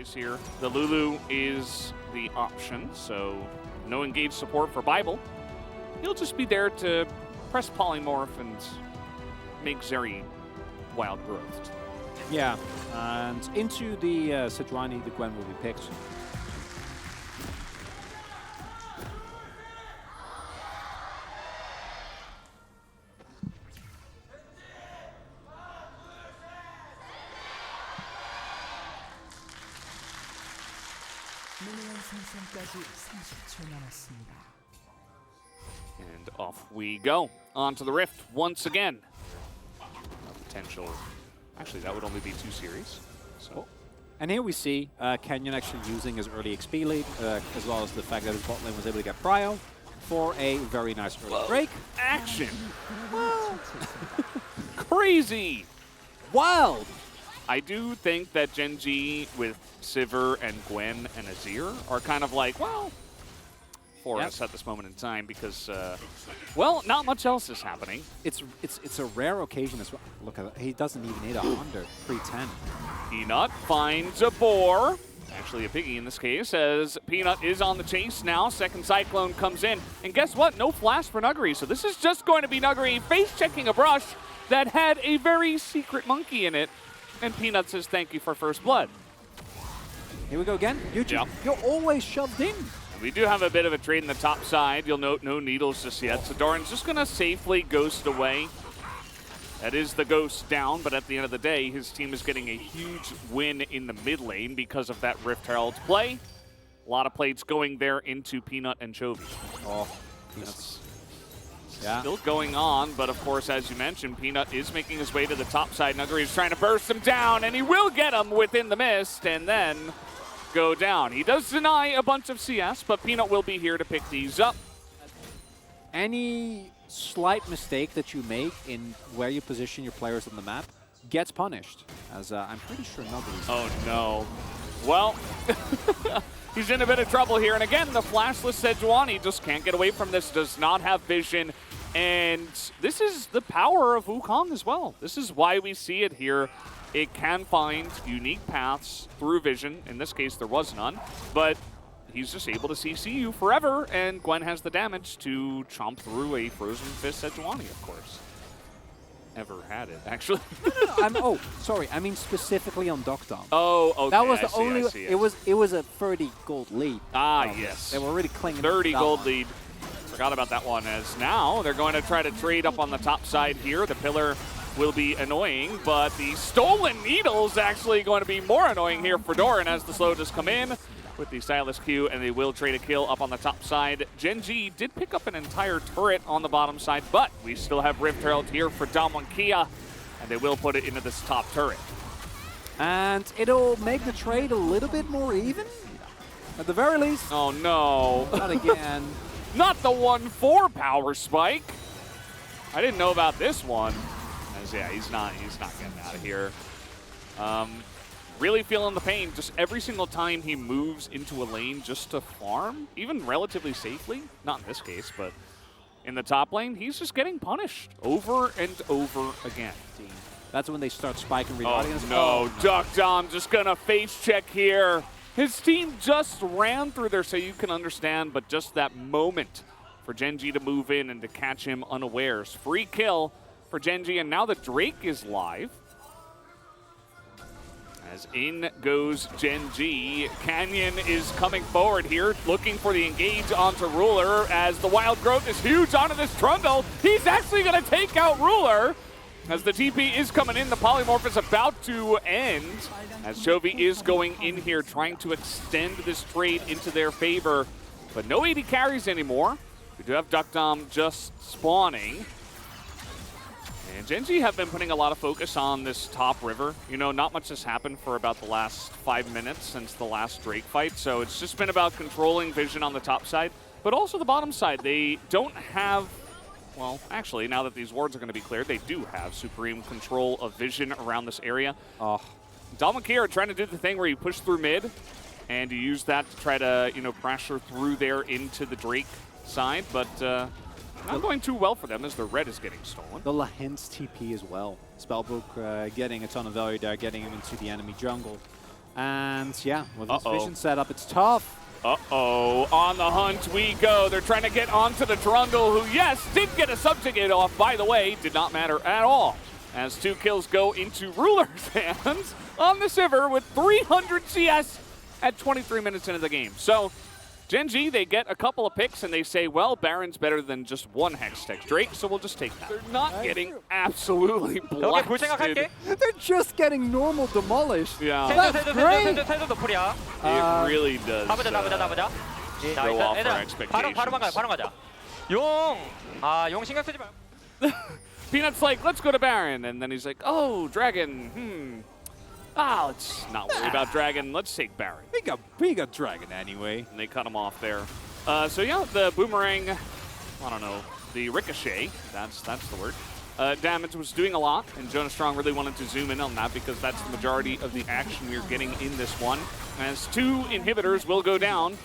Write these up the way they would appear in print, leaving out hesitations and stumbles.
choice here. The Lulu is the option, so no engaged support for Bible. He'll just be there to press polymorph and make Zeri wild growth. Yeah, and into the Sejuani, the Gwen will be picked. And off we go. Onto the Rift once again. Potential. Actually, that would only be 2 series. So. And here we see Kenyon actually using his early XP lead, as well as the fact that his bot lane was able to get prio for a very nice early break. Action! Crazy! Wild! I do think that Gen G with Sivir and Gwen and Azir are kind of like, well, for us at this moment in time because, well, not much else is happening. It's a rare occasion as well. Look at that. He doesn't even need 100 pre-10. Peanut finds a boar. Actually a piggy in this case, as Peanut is on the chase now. Second Cyclone comes in. And guess what? No flash for Nuggery. So this is just going to be Nuggery face-checking a brush that had a very secret monkey in it. And Peanut says thank you for first blood. Here we go again. You're always shoved in. We do have a bit of a trade in the top side. You'll note no needles just yet. So Doran's just going to safely ghost away. That is the ghost down, but at the end of the day, his team is getting a huge win in the mid lane because of that Rift Herald play. A lot of plates going there into Peanut and Chovy. Oh, Peanut's still going on, but of course, as you mentioned, Peanut is making his way to the top side. Nuggery is trying to burst him down, and he will get him within the mist, and then go down. He does deny a bunch of CS, but Peanut will be here to pick these up. Any slight mistake that you make in where you position your players on the map gets punished, as I'm pretty sure Nuggery's. Oh no. Well, he's in a bit of trouble here, and again, the flashless Sejuani just can't get away from this, does not have vision, and this is the power of Wukong as well. This is why we see it here. It can find unique paths through vision. In this case, there was none, but he's just able to CC you forever, and Gwen has the damage to chomp through a Frozen Fist Sejuani, of course. Ever had it, actually. Oh, sorry. I mean specifically on Doctom. Oh, okay. That was the only. It was a 30 gold lead. Ah, yes. They were really clinging. 30 to gold one. lead. Forgot about that one. As now they're going to try to trade up on the top side here. The pillar will be annoying, but the stolen needle's actually going to be more annoying here for Doran as the slow just come in with the Stylus Q, and they will trade a kill up on the top side. Gen G did pick up an entire turret on the bottom side, but we still have Rift Herald here for Damwon, and they will put it into this top turret. And it'll make the trade a little bit more even, at the very least. Oh no. Not again. Not the 1-4 power spike. I didn't know about this one. As, yeah, he's not getting out of here. Really feeling the pain just every single time he moves into a lane just to farm, even relatively safely. Not in this case, but in the top lane, he's just getting punished over and over again. That's when they start spiking reloading. Oh no, Duckdom just gonna face check here. His team just ran through there, so you can understand, but just that moment for Gen G to move in and to catch him unawares. Free kill for Gen G, and now the Drake is live. As in goes Gen G. Canyon is coming forward here, looking for the engage onto Ruler, as the wild growth is huge onto this Trundle. He's actually going to take out Ruler. As the TP is coming in, the polymorph is about to end. As Chovy is going in here, trying to extend this trade into their favor. But no AD carries anymore. We do have Duckdom just spawning. And Gen G have been putting a lot of focus on this top river. You know, not much has happened for about the last 5 minutes since the last Drake fight, so it's just been about controlling vision on the top side, but also the bottom side. They don't have, well, actually, now that these wards are going to be cleared, they do have supreme control of vision around this area. Oh. Damwon are trying to do the thing where you push through mid, and you use that to try to, you know, pressure through there into the Drake side, but not going too well for them as their red is getting stolen. The Lahint's TP as well. Spellbook getting a ton of value there, getting him into the enemy jungle. And yeah, with this vision setup, it's tough. Uh-oh, on the hunt we go. They're trying to get onto the Trundle, who, yes, did get a subjugate off, by the way. Did not matter at all, as 2 kills go into Ruler's hands on the Sivir with 300 CS at 23 minutes into the game. So, Gen G, they get a couple of picks, and they say, well, Baron's better than just 1 Hextech Drake, so we'll just take that. They're not getting absolutely blasted. They're just getting normal demolished. Yeah. That's great. It really does throw off our expectations. Peanut's like, let's go to Baron, and then he's like, oh, Dragon, let's not worry about Dragon. Let's take Baron. We got Dragon anyway. And they cut him off there. So yeah, the boomerang, I don't know, the ricochet, that's the word. Damage was doing a lot, and Jonas Strong really wanted to zoom in on that because that's the majority of the action we're getting in this one. As 2 inhibitors will go down.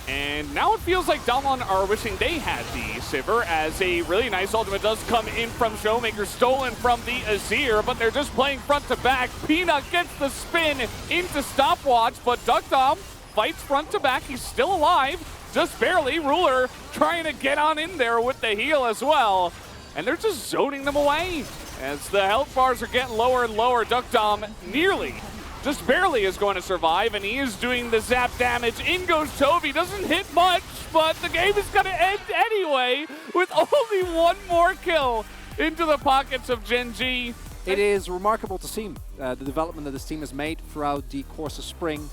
And now it feels like Damwon are wishing they had the Sivir, as a really nice ultimate does come in from Showmaker, stolen from the Azir, but they're just playing front to back. Peanut gets the spin into stopwatch, but Duckdom fights front to back. He's still alive, just barely. Ruler trying to get on in there with the heal as well. And they're just zoning them away. As the health bars are getting lower and lower, Duckdom nearly, just barely is going to survive, and he is doing the zap damage. In goes Toby, doesn't hit much, but the game is going to end anyway with only 1 more kill into the pockets of Gen G. It is remarkable to see the development that this team has made throughout the course of spring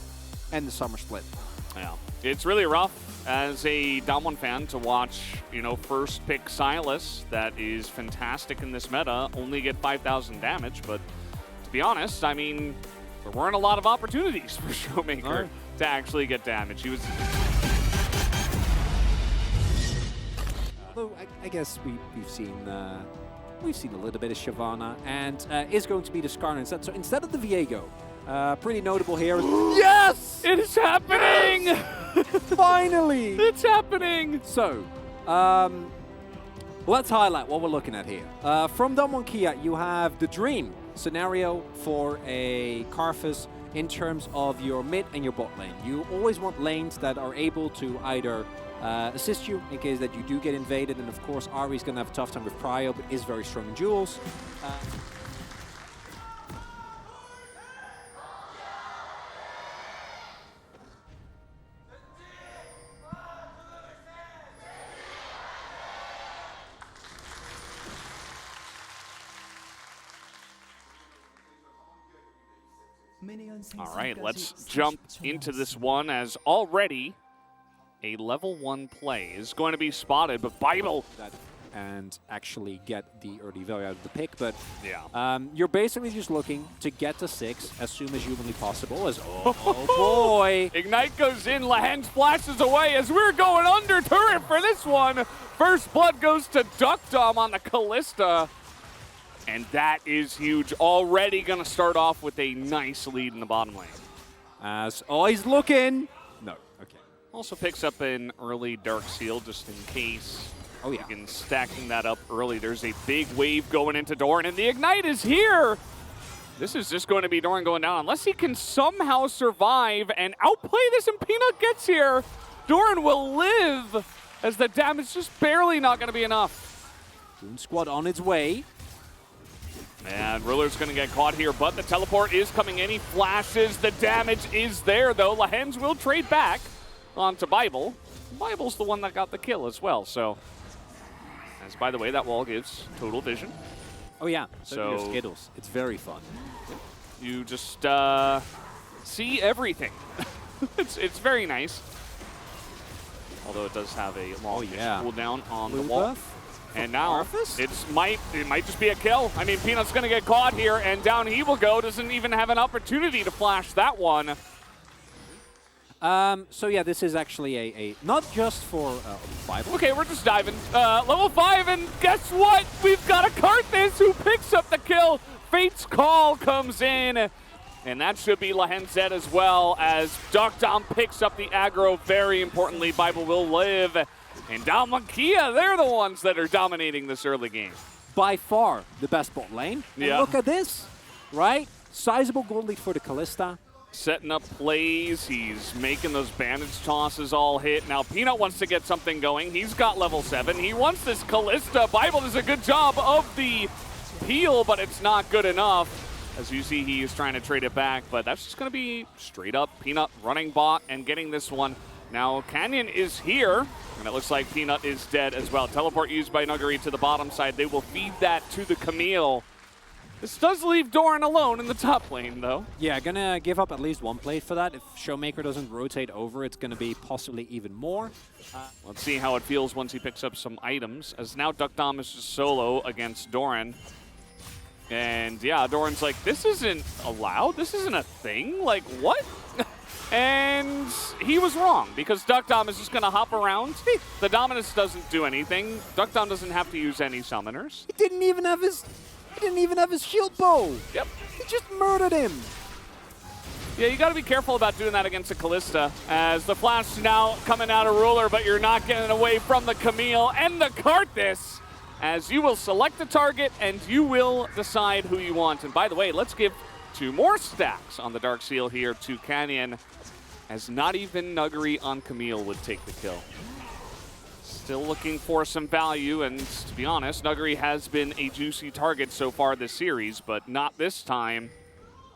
and the summer split. Yeah, it's really rough as a Damwon fan to watch, first pick Sylas, that is fantastic in this meta, only get 5,000 damage, but to be honest, I mean, there weren't a lot of opportunities for Showmaker to actually get damage. He was. Although I guess we've seen a little bit of Shyvana, and is going to be the Skarner instead. So instead of the Viego, pretty notable here. Yes, it is happening! Yes! Finally, it's happening. So, let's highlight what we're looking at here. From Damwon Kia, you have the dream scenario for a Karthus in terms of your mid and your bot lane. You always want lanes that are able to either assist you in case that you do get invaded, and of course Ahri's going to have a tough time with Prio, but is very strong in duels. All right, let's jump into this one, as already a level 1 play is going to be spotted, but Bible and actually get the early value out of the pick, but yeah, you're basically just looking to get to 6 as soon as humanly possible. As oh boy, Ignite goes in, Lahens flashes away as we're going under turret for this one. First blood goes to Duckdom on the Callista. And that is huge. Already going to start off with a nice lead in the bottom lane. As he's looking. No, okay. Also picks up an early Dark Seal just in case. Oh yeah. You can stacking that up early. There's a big wave going into Doran, and the Ignite is here. This is just going to be Doran going down. Unless he can somehow survive and outplay this and Peanut gets here, Doran will live, as the damage just barely not going to be enough. Doom Squad on its way. And Ruler's going to get caught here, but the teleport is coming in. He flashes. The damage is there, though. Lahens will trade back onto Bible. Bible's the one that got the kill as well, so. As, by the way, that wall gives total vision. Oh, yeah. So Skittles. It's very fun. You just see everything. it's very nice. Although it does have a long cooldown on the wall. Buff? And now it might just be a kill. I mean, Peanut's going to get caught here, and down he will go. Doesn't even have an opportunity to flash that one. So yeah, this is actually a not just for 5. Okay, we're just diving. Level 5, and guess what? We've got a Karthus who picks up the kill. Fate's Call comes in, and that should be Lahens dead as well, as Duckdom picks up the aggro. Very importantly, Bible will live. And Damwon Kia, they're the ones that are dominating this early game. By far the best bot lane. Yeah. And look at this, right? Sizable gold lead for the Kalista. Setting up plays, he's making those bandage tosses all hit. Now Peanut wants to get something going. He's got level 7. He wants this Kalista. Bible does a good job of the peel, but it's not good enough. As you see, he is trying to trade it back, but that's just going to be straight up Peanut running bot and getting this one. Now Canyon is here, and it looks like Peanut is dead as well. Teleport used by Nuggery to the bottom side. They will feed that to the Camille. This does leave Doran alone in the top lane, though. Yeah, gonna give up at least one plate for that. If Showmaker doesn't rotate over, it's gonna be possibly even more. Let's see how it feels once he picks up some items, as now Duckdom is just solo against Doran. And yeah, Doran's like, this isn't allowed? This isn't a thing? Like, what? And he was wrong, because Duckdom is just gonna hop around. The Dominus doesn't do anything. Duckdom doesn't have to use any summoners. He didn't even have his shield bow. Yep. He just murdered him. Yeah, you got to be careful about doing that against a Kalista, as the flash now coming out of Ruler, but you're not getting away from the Camille and the Karthus, as you will select a target and you will decide who you want. And by the way, let's give 2 more stacks on the Dark Seal here to Canyon, as not even Nuggery on Camille would take the kill. Still looking for some value, and to be honest, Nuggery has been a juicy target so far this series, but not this time.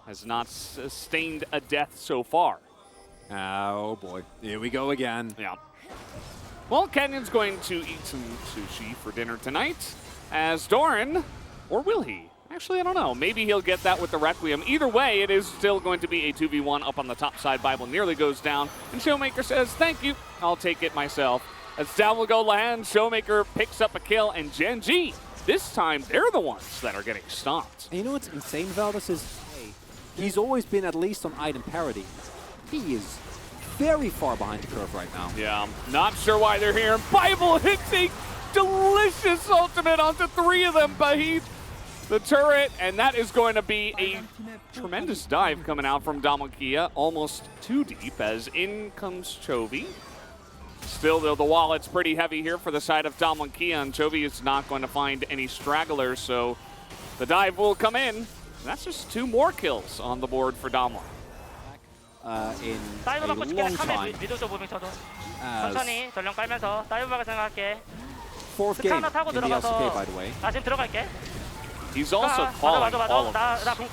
Has not sustained a death so far. Oh boy, here we go again. Yeah. Well, Canyon's going to eat some sushi for dinner tonight, as Doran, or will he? Actually, I don't know. Maybe he'll get that with the Requiem. Either way, it is still going to be a 2v1 up on the top side. Bible nearly goes down, and Showmaker says, thank you, I'll take it myself. As down will go Land, Showmaker picks up a kill, and Gen G, this time they're the ones that are getting stomped. And you know what's insane, Valdez, is he's always been at least on item parity. He is very far behind the curve right now. Yeah, not sure why they're here. Bible hits a delicious ultimate onto 3 of them beneath the turret, and that is going to be a tremendous dive coming out from Damonkia, almost too deep, as in comes Chovy. Still, though, the wallet's pretty heavy here for the side of Damonkia, and Chovy is not going to find any stragglers, so the dive will come in. And that's just 2 more kills on the board for Damon. In a long time. As 천천히 전령 깔면서 다이브 박을 생각할게. 4th game in the LCK, by the way. 나 지금 들어갈게. He's also calling all of 나 this.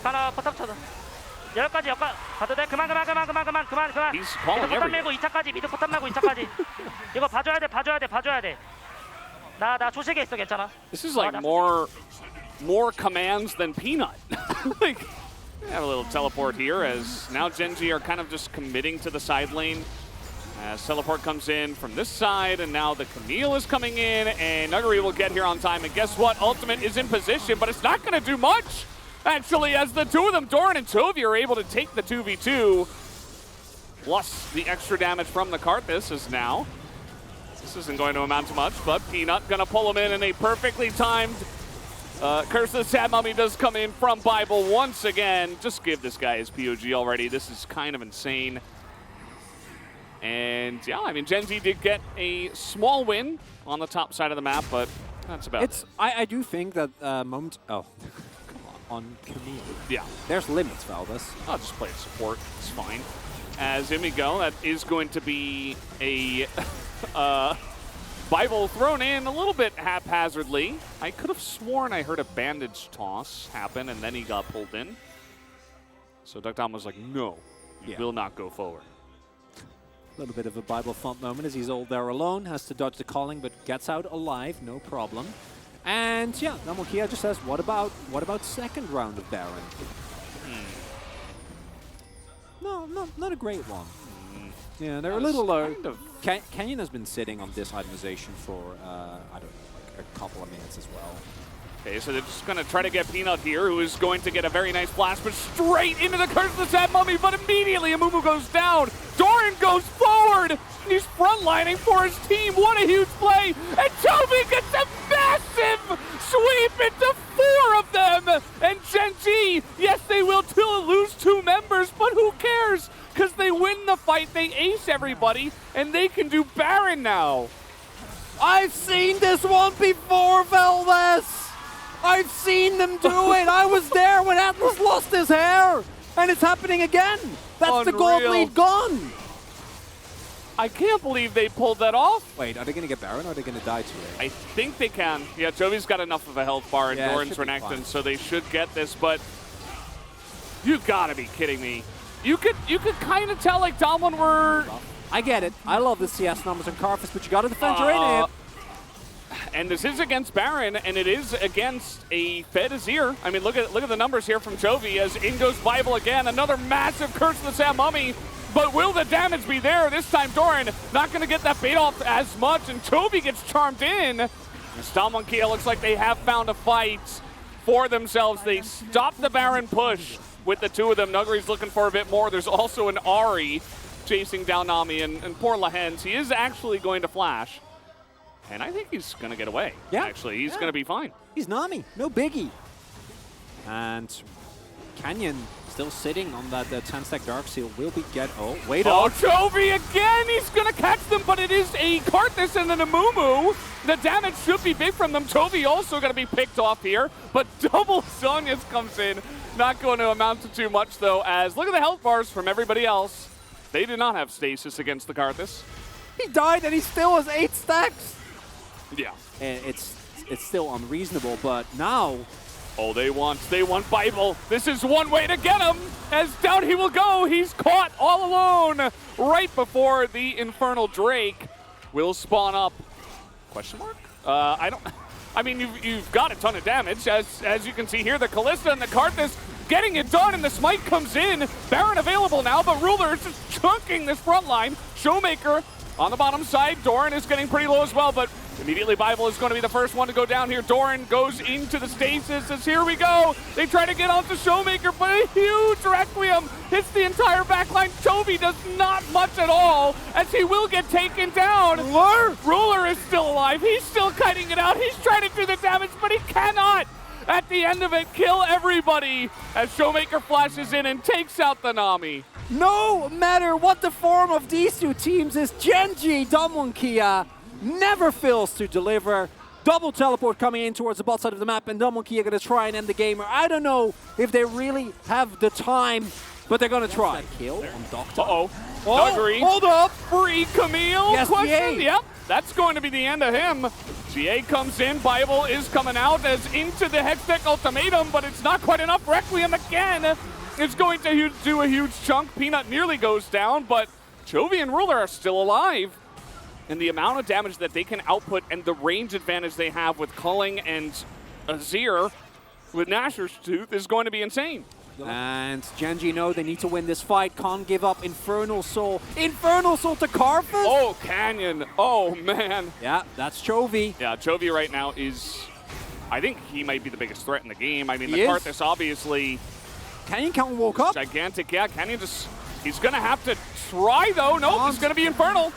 하나 포탑 쳐줘. 10가지 역가 가도 돼. 그만. He's calling 미드 포탑 everything. 밀고 2차까지. 미드 포탑 밀고 2차까지. 이거 봐줘야 돼. 나 조식에 있어. 괜찮아. This is like more commands than Peanut. Like, we have a little teleport here, as now Gen G are kind of just committing to the side lane. As teleport comes in from this side, and now the Camille is coming in, and Nuggery will get here on time. And guess what? Ultimate is in position, but it's not going to do much, actually, as the 2 of them, Doran and Chovy, are able to take the 2v2. Plus the extra damage from the Karthus is now. This isn't going to amount to much, but Peanut going to pull him in a perfectly timed Curse of the Sad Mummy does come in from Bible once again. Just give this guy his POG already. This is kind of insane. And yeah, I mean, Gen Z did get a small win on the top side of the map, but that's about it. I do think that moment. Oh, come on Camille. Yeah. There's limits, Valdez. I'll just play support. It's fine. As in we go, that is going to be a Bible thrown in a little bit haphazardly. I could have sworn I heard a bandage toss happen, and then he got pulled in. So Duckdom was like, no, you will not go forward. A little bit of a Bible thump moment as he's all there alone, has to dodge the calling, but gets out alive, no problem. And yeah, Damonkia just says, what about second round of Baron? No, not a great one. Yeah, they're a little low. Kind of. Canyon has been sitting on this itemization for, I don't know, like a couple of minutes as well. Okay, so they're just going to try to get Peanut here, who is going to get a very nice blast, but straight into the Curse of the Sad Mummy, but immediately Amumu goes down. Doran goes forward, and he's frontlining for his team. What a huge play, and Chovy gets a massive sweep into 4 of them. And Gen G, yes, they will still lose 2 members, but who cares? Because they win the fight, they ace everybody, and they can do Baron now. I've seen this one before, Valdez! I've seen them do it. I was there when Atlas lost his hair. And it's happening again. That's the gold Unreal. lead gone. I can't believe they pulled that off. Wait, are they going to get Baron or are they going to die to it? I think they can. Yeah, Jovi's got enough of a health bar and Yeah, it Doran's should be fine. Renekton, so they should get this, but you gotta be kidding me. You could kind of tell like Domlin were... I get it. I love the CS numbers on Carthus, but you got to defend your in. And this is against Baron, and it is against a Fed Azir. I mean, look at the numbers here from Jovi as in goes Bible again. Another massive Curse of the Sam Mummy. But will the damage be there? This time Doran not going to get that bait off as much, and Jovi gets charmed in. Stomp Kia looks like they have found a fight for themselves. They stop the Baron push with the two of them. Nuggery's looking for a bit more. There's also an Ahri chasing down Nami, and poor Lahens. He is actually going to flash. And I think he's going to get away. Yeah. Actually, he's going to be fine. He's Nami, no biggie. And Canyon still sitting on that 10-stack Dark Seal. Will be oh, wait Oh, up. Jovi again! He's going to catch them, but it is a Karthus and then a Mumu. The damage should be big from them. Jovi also going to be picked off here, but double Sonya's comes in. Not going to amount to too much, though, as look at the health bars from everybody else. They do not have stasis against the Karthus. He died and he still has 8 stacks. Yeah. And it's still unreasonable, but now... Oh, they want Bible. This is one way to get him, as down he will go. He's caught all alone right before the Infernal Drake will spawn up. Question mark? I mean, you've got a ton of damage, as you can see here. The Kalista and the Karthus getting it done, and the Smite comes in. Baron available now, but Ruler is just chunking this front line. Showmaker on the bottom side. Doran is getting pretty low as well, but immediately Bible is going to be the first one to go down here. Doran goes into the stasis as here we go. They try to get onto Showmaker, but a huge Requiem hits the entire backline. Jovi does not much at all, as he will get taken down. Ruler is still alive. He's still cutting it out. He's trying to do the damage, but he cannot. At the end of it, kill everybody as Showmaker flashes in and takes out the Nami. No matter what the form of these two teams is, Genji, Domlin Kia never fails to deliver. Double teleport coming in towards the bot side of the map, and Domlin Kia going to try and end the game. I don't know if they really have the time, but they're going to try. Kill on Doctor. Uh-oh. Oh, Nuggery. hold up. Free Camille. Yes, Question. GA. Yep. That's going to be the end of him. GA comes in. Bible is coming out as into the Hextech Ultimatum, but it's not quite enough. Requiem again. It's going to do a huge chunk. Peanut nearly goes down, but Jovi and Ruler are still alive. And the amount of damage that they can output and the range advantage they have with Culling and Azir with Nashor's Tooth is going to be insane. And Genji know they need to win this fight. Can't give up. Infernal Soul. Infernal Soul to Carthus. Oh, Canyon. Oh, man. Yeah, that's Jovi. Yeah, Jovi right now is... I think he might be the biggest threat in the game. I mean, He the is. Karthus obviously... Canyon can't walk up. Gigantic, yeah. Canyon just... He's going to have to try, though. Nope, it's going to be Infernal.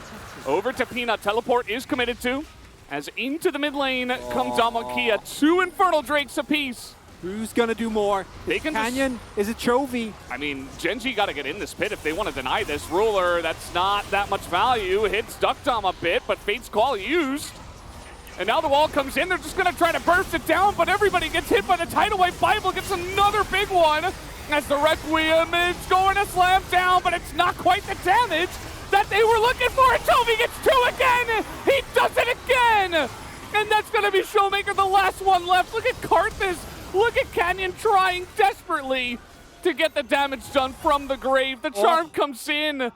Over to Peanut. Teleport is committed to. As into the mid lane comes Kia. 2 Infernal Drakes apiece. Who's going to do more? They can Canyon? Is it Jovi? I mean, Genji got to get in this pit if they want to deny this. Ruler, that's not that much value. Hits Duck Dom a bit, but Fate's Call used. And now the wall comes in. They're just going to try to burst it down, but everybody gets hit by the tidal wave. Bible gets another big one as the Requiem is going to slam down, but it's not quite the damage that they were looking for. And Jovi gets 2 again. He does it again. And that's going to be Showmaker, the last one left. Look at Karthus. Look at Canyon trying desperately to get the damage done from the grave. The charm comes in,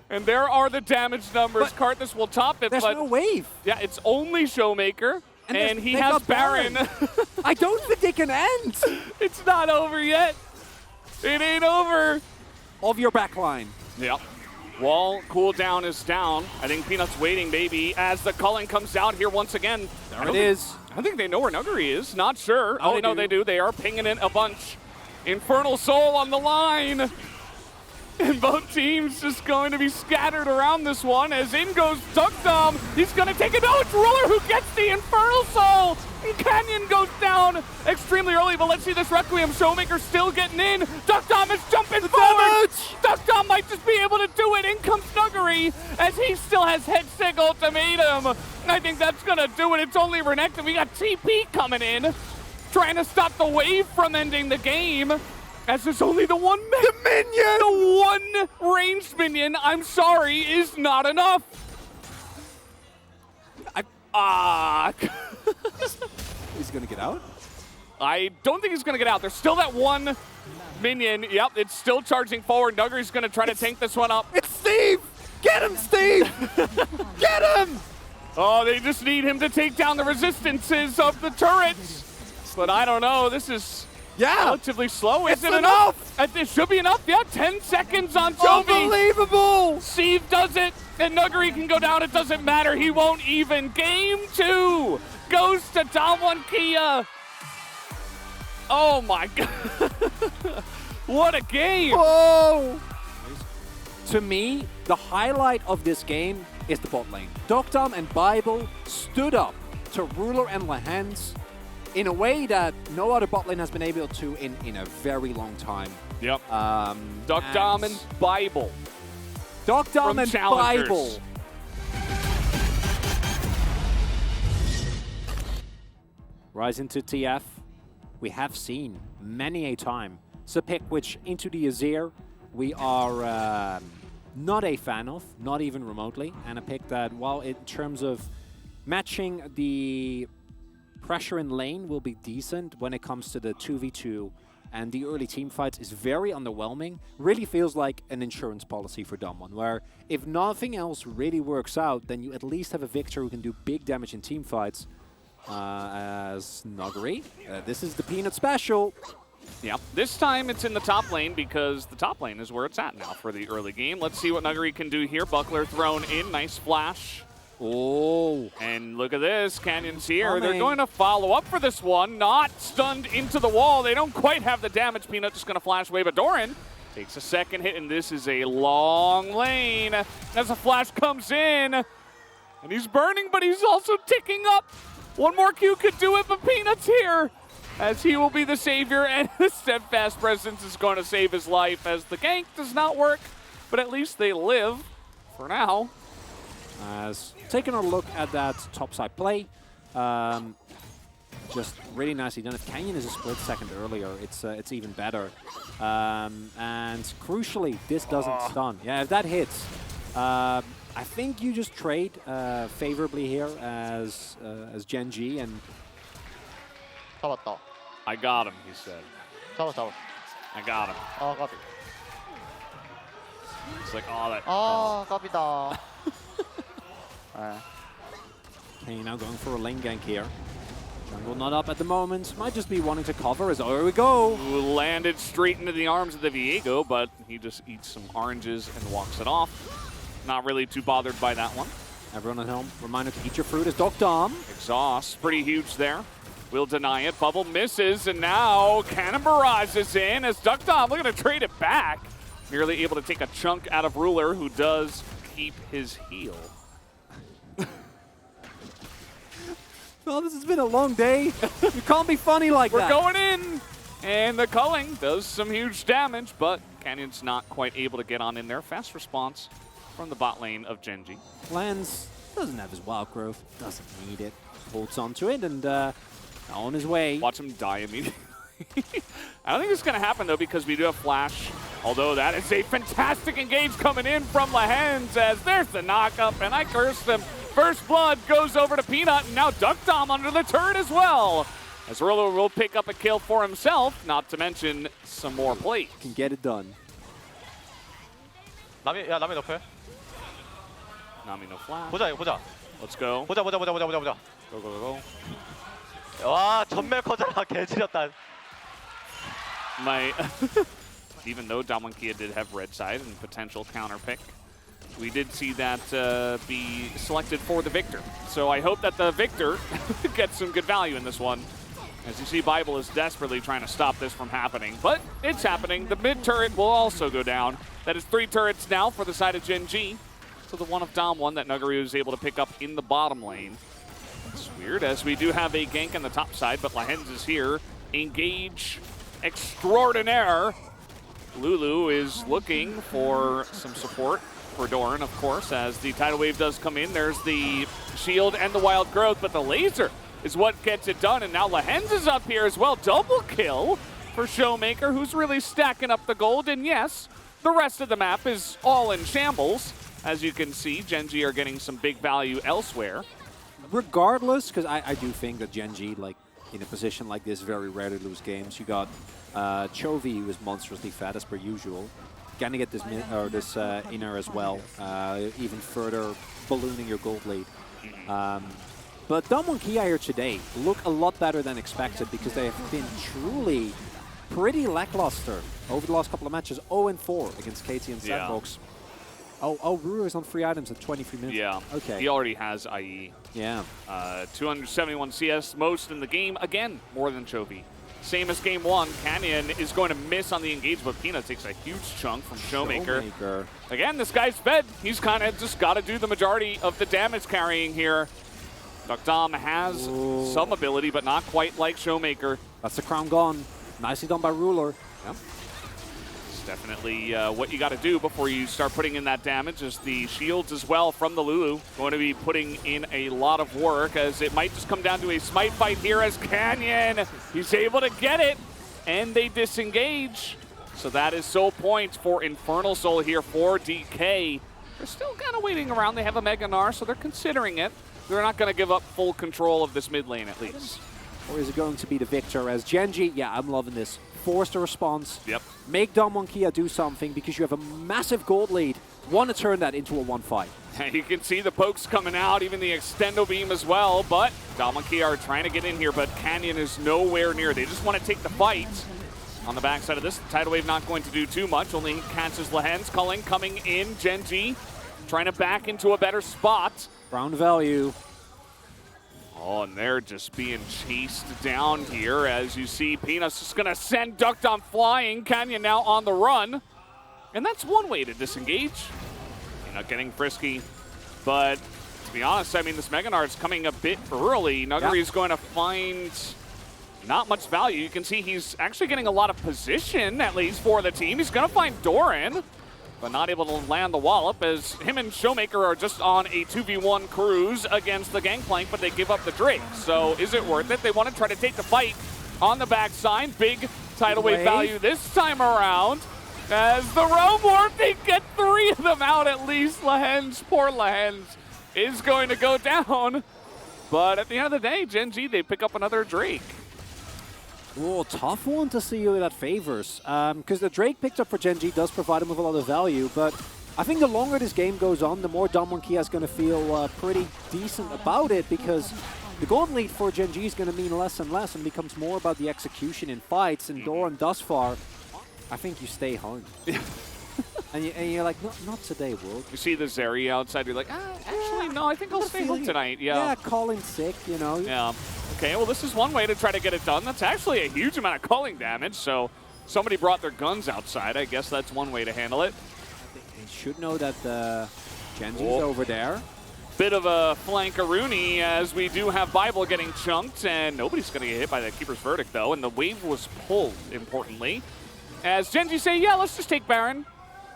and there are the damage numbers. But Karthus will top it, There's but no wave. yeah, it's only Showmaker, and he they has got Baron. I don't think they can end. It's not over yet. It ain't over. Of your backline. Yep. Wall cooldown is down. I think Peanut's waiting, maybe, as the Culling comes out here once again. There it is. I think they know where Nuggery is. Not sure. Oh, Oh, no, they do. They are pinging it a bunch. Infernal Soul on the line. And both teams just going to be scattered around this one as in goes Duck Dom. He's going to take it. Oh, it's Ruler who gets the Infernal Soul. And Canyon goes down extremely early, but let's see this Requiem. Showmaker still getting in. Duck Dom is jumping forward. Duck Dom might just be able to do it. In comes Nuggery as he still has Headstick Ultimatum. I think that's going to do it. It's only Renekton. We got TP coming in. trying to stop the wave from ending the game, as there's only the one minion. The one ranged minion, I'm sorry, is not enough. He's gonna get out? I don't think he's gonna get out. There's still that one minion. Yep, it's still charging forward. Nuggery's gonna try to tank this one up. It's Steve! Get him, Steve! Get him! Oh, they just need him to take down the resistances of the turrets. But I don't know. This is relatively slow. Is it enough? It should be enough. Yeah, 10 seconds on Jovi. Unbelievable! Steve does it, and Nuggery can go down. It doesn't matter. He won't even. Game 2 goes to Damwon Kia. Oh, my God. What a game. Oh! To me, the highlight of this game is the bot lane. Dokdam and Bible stood up to Ruler and Lahens in a way that no other bot lane has been able to in a very long time. Yep. Dokdam and Bible. Dokdam and Bible. Rise into TF. We have seen many a time. It's a pick which into the Azir we are not a fan of, not even remotely, and a pick that, while in terms of matching the pressure in lane will be decent when it comes to the 2v2 and the early team fights, is very underwhelming. Really feels like an insurance policy for Damwon, where if nothing else really works out, then you at least have a Victor who can do big damage in team fights. As Nuggery, this is the Peanut special. Yep. This time it's in the top lane because the top lane is where it's at now for the early game. Let's see what Nuggery can do here. Buckler thrown in. Nice flash. Oh. And look at this. Canyon's here. They're going to follow up for this one. Not stunned into the wall. They don't quite have the damage. Peanut just going to flash away, but Doran takes a second hit, and this is a long lane. As the flash comes in, and he's burning, but he's also ticking up. One more Q could do it, but Peanut's here, as he will be the savior, and the steadfast presence is going to save his life, as the gank does not work, but at least they live for now. As taking a look at that topside play, just really nicely done. If Canyon is a split second earlier, it's even better. And crucially, this doesn't stun. Yeah, if that hits, I think you just trade favorably here as Gen G, and I got him, he said. I got him. It's like, oh, that. Okay, now going for a lane gank here. Jungle not up at the moment. Might just be wanting to cover as, oh, here we go. Who landed straight into the arms of the Viego, but he just eats some oranges and walks it off. Not really too bothered by that one. Everyone at home, reminder to eat your fruit as Dokdam. Exhaust, pretty huge there. Will deny it. Bubble misses, and now Cannon Barrage is in as Dokdam looking to trade it back. Nearly able to take a chunk out of Ruler, who does keep his heal. Well, this has been a long day. You can't be funny like that. We're going in, and the culling does some huge damage, but Canyon's not quite able to get on in there. Fast response from the bot lane of Gen G. Lance doesn't have his wild growth, doesn't need it. Holds on to it and on his way. Watch him die immediately. I don't think it's going to happen, though, because we do have Flash. Although that is a fantastic engage coming in from Lahens, as there's the knock-up, and I cursed him. First blood goes over to Peanut, and now Dokdam under the turret as well. As Ruler will pick up a kill for himself, not to mention some more plays. Can get it done. 남이 높여. Nami no flash. 보자 이거 보자. Let's go. 보자. Go, go, go, go. 와 전멸 커져라 개지렸다. Even though Damwon Kia did have red side and potential counter pick, we did see that be selected for the Victor. So I hope that the Victor gets some good value in this one. As you see, Bible is desperately trying to stop this from happening, but it's happening. The mid turret will also go down. That is 3 turrets now for the side of Gen G. So the one of Damwon that Nuggery was able to pick up in the bottom lane. It's weird, as we do have a gank on the top side, but Lahens is here. Engage extraordinaire. Lulu is looking for some support for Doran, of course, as the tidal wave does come in. There's the shield and the wild growth, but the laser is what gets it done. And now Lehens is up here as well. Double kill for Showmaker, who's really stacking up the gold. And yes, the rest of the map is all in shambles. As you can see, Gen G are getting some big value elsewhere. Regardless, because I do think that Gen G, like, in a position like this, very rarely lose games. You got Chovy, who is monstrously fat as per usual. Gonna get this inner as well, even further ballooning your gold lead. But Damwon Kia here today look a lot better than expected because they have been truly pretty lackluster over the last couple of matches. 0-4 against KT and Sandbox. Oh, Ruler is on free items at 23 minutes. Yeah, okay. He already has IE. Yeah. 271 CS, most in the game. Again, more than Chovy. Same as game one, Canyon is going to miss on the engage, but Peanut takes a huge chunk from Showmaker. Again, this guy's fed. He's kind of just got to do the majority of the damage carrying here. Dukdam has some ability, but not quite like Showmaker. That's the crown gone. Nicely done by Ruler. Yep. Definitely what you got to do before you start putting in that damage is the shields as well from the Lulu. Going to be putting in a lot of work as it might just come down to a smite fight here as Canyon, he's able to get it and they disengage. So that is soul points for Infernal Soul here for DK. They're still kind of waiting around. They have a Mega Gnar, so they're considering it. They're not going to give up full control of this mid lane at least. Or is it going to be the victor as Gen G? Yeah, I'm loving this. Force the response. Yep. Make Damwon Kia do something because you have a massive gold lead. Want to turn that into a 1-5. You can see the pokes coming out, even the extendo beam as well, but Damwon Kia are trying to get in here, but Canyon is nowhere near. They just want to take the fight. On the backside of this, Tidal Wave not going to do too much, only catches Lehens coming in. Gen G trying to back into a better spot. Round value. Oh, and they're just being chased down here as you see Peanut's just going to send Dukdam flying. Canyon now on the run. And that's one way to disengage. You're not getting frisky. But to be honest, I mean, this Mega Gnar's coming a bit early. Nuggery is going to find not much value. You can see he's actually getting a lot of position, at least for the team. He's going to find Doran, but not able to land the wallop as him and Showmaker are just on a 2v1 cruise against the Gangplank, but they give up the Drake. So is it worth it? They want to try to take the fight on the backside. Big tidal wave value this time around. As the Realm Warp, they get 3 of them out at least. Lehens, poor Lehens, is going to go down. But at the end of the day, Gen G, they pick up another Drake. Oh, tough one to see who that favors. Because the Drake picked up for Gen G does provide him with a lot of value, but I think the longer this game goes on, the more Damwon Kia is going to feel pretty decent about it, because the gold lead for Gen G is going to mean less and less and becomes more about the execution in fights. And Doran, thus far, I think you stay home. and you're like, not today, World. You see the Zeri outside, you're like, actually, no, I think I'll stay home tonight. Yeah, calling sick, you know. Yeah. Okay, well, this is one way to try to get it done. That's actually a huge amount of culling damage, so somebody brought their guns outside. I guess that's one way to handle it. They should know that Gen G's over there. Bit of a flankaroonie as we do have Bible getting chunked, and nobody's going to get hit by that Keeper's Verdict, though, and the wave was pulled, importantly. As Gen G say, yeah, let's just take Baron.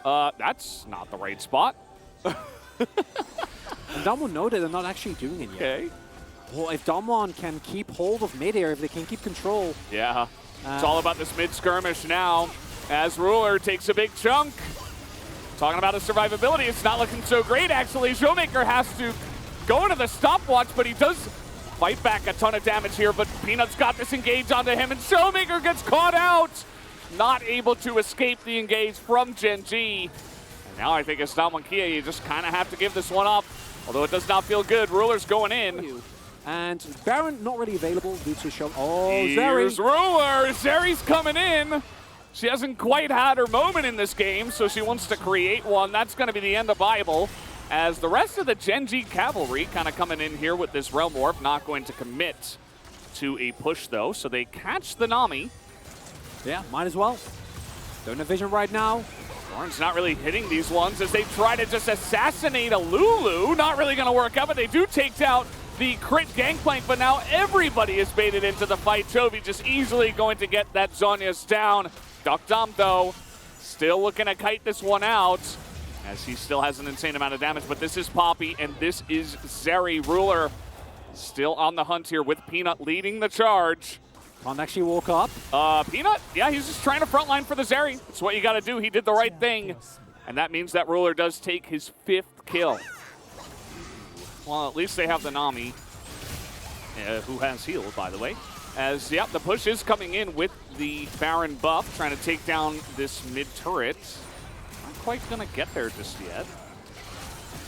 That's not the right spot. And Damwon know that they're not actually doing it yet. Okay. Well, if Damwon can keep hold of mid-air, if they can keep control. Yeah, it's all about this mid-skirmish now as Ruler takes a big chunk. Talking about his survivability, it's not looking so great, actually. Showmaker has to go into the stopwatch, but he does fight back a ton of damage here, but Peanut's got this engage onto him, and Showmaker gets caught out. Not able to escape the engage from Gen G. And now I think it's Damwon Kia, you just kind of have to give this one up. Although it does not feel good, Ruler's going in. And Baron not really available due to show. Oh, here's Zeri. Ruler. Zeri's coming in. She hasn't quite had her moment in this game, so she wants to create one. That's going to be the end of Bible. As the rest of the Gen G cavalry kind of coming in here with this Realm Warp, not going to commit to a push though. So they catch the Nami. Yeah, might as well. Don't have vision right now. Warren's not really hitting these ones as they try to just assassinate a Lulu. Not really going to work out, but they do take out the crit Gangplank, but now everybody is baited into the fight. Chovy just easily going to get that Zhonya's down. Dukdam, though, still looking to kite this one out as he still has an insane amount of damage, but this is Poppy and this is Zeri. Ruler Still on the hunt here with Peanut leading the charge. Can't actually walk up. Peanut, yeah, he's just trying to frontline for the Zeri. That's what you got to do. He did the right thing. And that means that Ruler does take his 5th kill. Well, at least they have the Nami, who has healed, by the way. As, yeah, the push is coming in with the Baron buff, trying to take down this mid turret. Not quite going to get there just yet.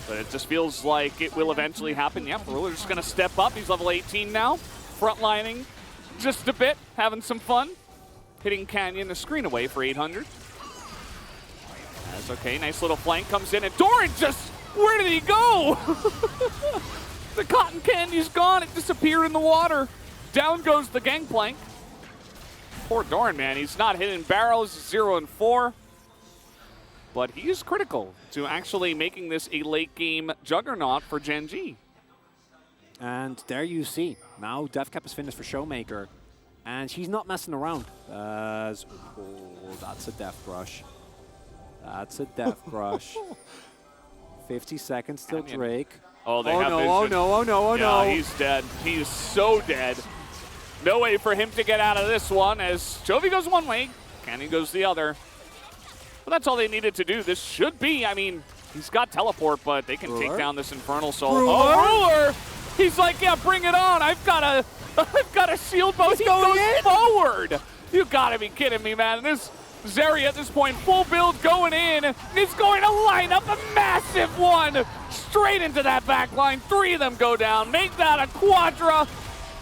But it just feels like it will eventually happen. Yep, Ruler's just going to step up. He's level 18 now, frontlining just a bit, having some fun. Hitting Canyon a screen away for 800. That's okay, nice little flank comes in, and Doran just, where did he go? The cotton candy's gone, it disappeared in the water. Down goes the gangplank. Poor Doran, man, he's not hitting barrels, 0 and 4. But he is critical to actually making this a late game juggernaut for Gen G. And there you see, now Deathcap is finished for Showmaker. And she's not messing around. Oh, that's a death rush. That's a death rush. 50 seconds till Drake. Oh, they have no, vision. oh no, oh no, oh no. Yeah, he's dead. He is so dead. No way for him to get out of this one as Chovy goes one way, Canyon goes the other. But that's all they needed to do. This should be, I mean, he's got teleport, but they can take down this Infernal Soul. Oh, Ruler! He's like, yeah, bring it on. I've got a shield bow. He goes forward. You gotta be kidding me, man. This Zeri at this point, full build going in. He's going to line up a massive one straight into that back line. 3 of them go down. Make that a quadra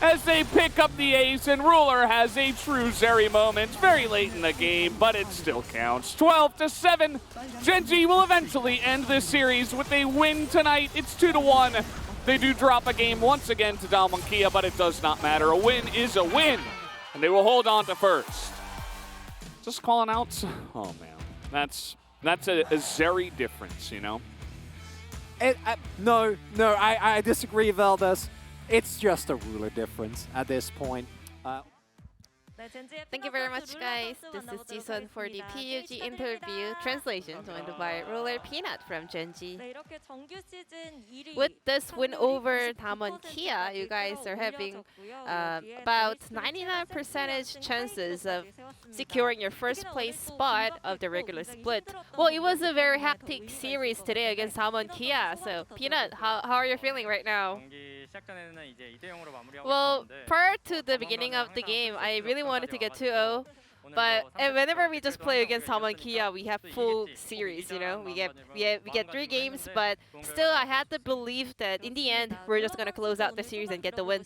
as they pick up the ace, and Ruler has a true Zeri moment. Very late in the game, but it still counts. 12-7. Gen G will eventually end this series with a win tonight. It's 2-1. They do drop a game once again to Dalmonkia, but it does not matter. A win is a win, and they will hold on to first. Just calling out, oh man, that's a Zeri difference, you know? No, I disagree, Valdez. It's just a Ruler difference at this point. Thank you very much, guys. This is Jisun for the PUG interview translation, joined by Ruler Peanut from Gen G. With this win over Damwon Kia, you guys are having about 99% chances of securing your first place spot of the regular split. Well, it was a very hectic series today against Damwon Kia. So, Peanut, how are you feeling right now? Well, prior to the beginning of the game, I really wanted to get 2-0. But whenever we just play against Damwon Kia, we have full series, you know. We get 3 games, but still I had to believe that in the end we're just gonna close out the series and get the win.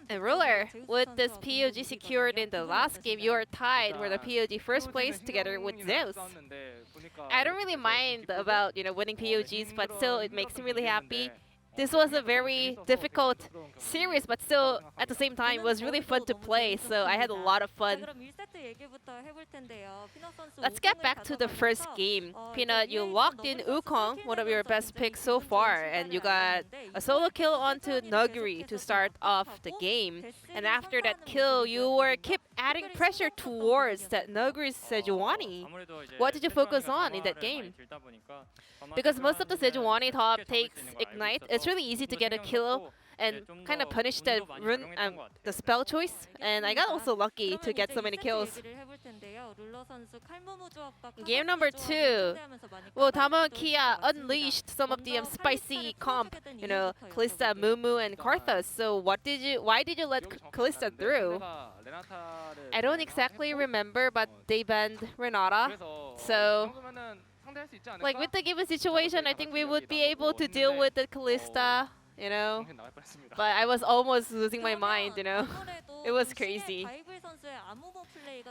And Ruler, with this PUG secured in the last game, you are tied for the PUG first place together with Zeus. I don't really mind about winning PUGs, but still it makes me really happy. This was a very difficult series, but still, at the same time, it was really fun to play, so I had a lot of fun. Let's get back to the first game. Peanut, you locked in Wukong, one of your best picks so far, and you got a solo kill onto Nuguri to start off the game. And after that kill, you kept adding pressure towards that Nuguri's Sejuani. What did you focus on in that game? Because most of the Sejuani top takes Ignite, it's really easy to get a kill and kind of punish the the spell choice. And I got also lucky to get so many kills. Game number 2. Well, Damwon Kia unleashed some of the spicy comp, Kalista, Mumu, and Karthus. So why did you let Kalista through? I don't exactly remember, but they banned Renata. So like with the given situation, I think we would be able to deal with the Kalista, But I was almost losing my mind, It was crazy.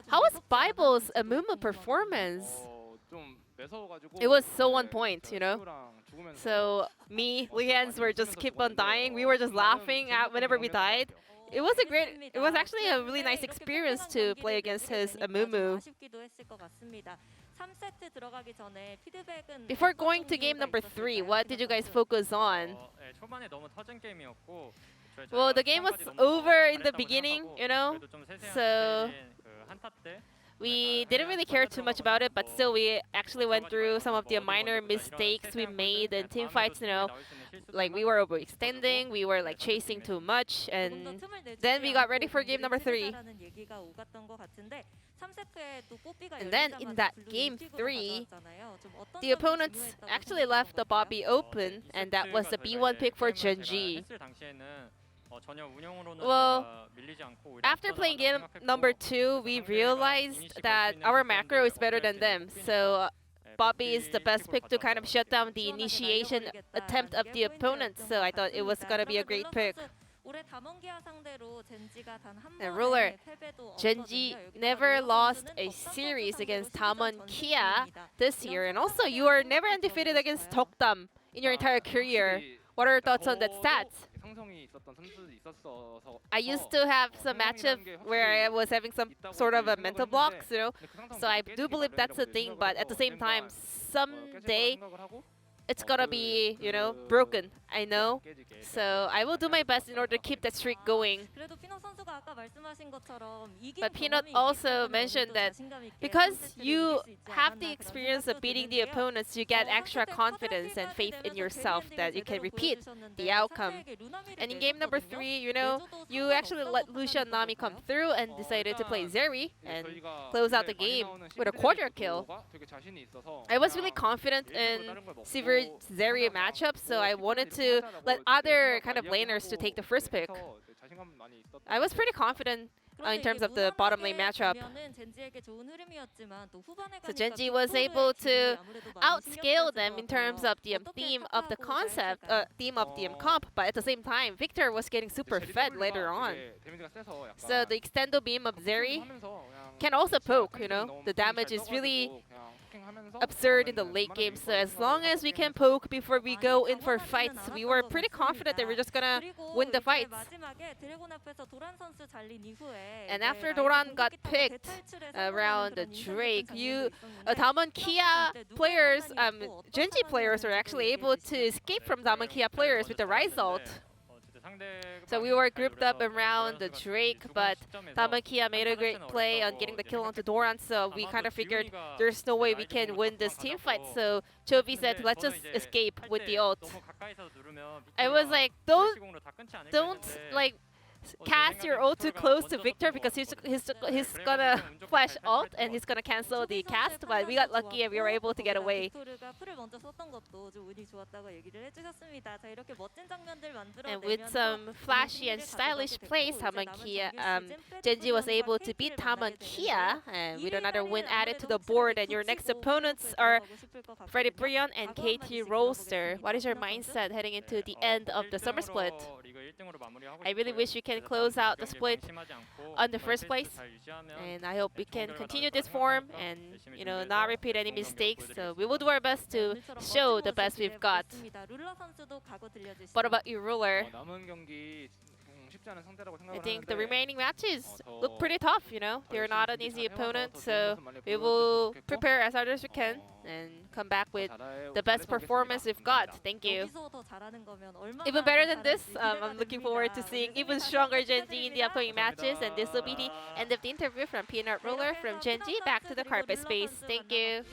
How was Bible's Amumu performance? It was so on point, So me, Leanne's were just keep on dying. We were just laughing at whenever we died. It was actually a really nice experience to play against his Amumu. Before going to game number 3, what did you guys focus on? Well, the game was over in the beginning, So we didn't really care too much about it, but still we actually went through some of the minor mistakes we made in team fights, like we were overextending, we were like chasing too much, and then we got ready for game number 3. And then in that game 3, the opponents actually left the Bobby open, and that was the B1 pick for Gen.G. Well, after playing game number 2, we realized that our macro is better than them. So Bobby is the best pick to kind of shut down the initiation attempt of the opponent. So I thought it was going to be a great pick. And Ruler, Gen.G never lost a series against Damwon Kia this year. And also, you are never undefeated against Tokdam in your entire career. What are your thoughts on that stat? I used to have some matchup where I was having some sort of a mental blocks, you know. So I do believe that's a thing, but at the same time, someday it's gonna be, you know, broken. I know. So I will do my best in order to keep that streak going. But Peanut also mentioned that because you have the experience of beating the opponents, you get extra confidence and faith in yourself that you can repeat the outcome. And in game number 3, you know, you actually let Lucia and Nami come through and decided to play Zeri and close out the game with a quarter kill. I was really confident in Sivir Zeri matchup, so I wanted to let other kind of laners to take the first pick. I was pretty confident in terms of the bottom lane matchup. So Gen.G was able to outscale them in terms of the theme of the concept, theme of the comp, but at the same time, Victor was getting super fed later on. So the extendo beam of Zeri can also poke, you know. The damage is really absurd in the late game, so as long as we can poke before we go in for fights, we were pretty confident that we're just gonna win the fights. And after Doran got picked around the Drake, Damwon Kia players, Gen.G players are actually able to escape from Damwon Kia players with the Rise ult. So we were grouped up around the Drake, but Damwon Kia made a great play on getting the kill onto Doran, so we kind of figured there's no way we can win this team fight. So Chovy said, let's just escape with the ult. I was like, don't like cast your ult too close to Victor because he's gonna flash ult and he's gonna cancel the cast, but we got lucky and we were able to get away. And with some flashy and stylish plays, Gen.G was able to beat Damwon Kia, and with another win added to the board. And your next opponents are Freddy Brion and KT Roaster. What is your mindset heading into the end of the summer split? I really wish we can close out the split on the first place, and I hope we can continue this form and, you know, not repeat any mistakes. So we will do our best to show the best we've got. What about you, Ruler? I think the remaining matches look pretty tough, you know. They're not an easy opponent, so we will prepare as hard as we can and come back with the best performance we've got. Thank you. Even better than this, I'm looking forward to seeing even stronger Gen.G in the upcoming matches, and this will be the end of the interview from Peanut Ruler from Gen.G. Back to the carpet space. Thank you.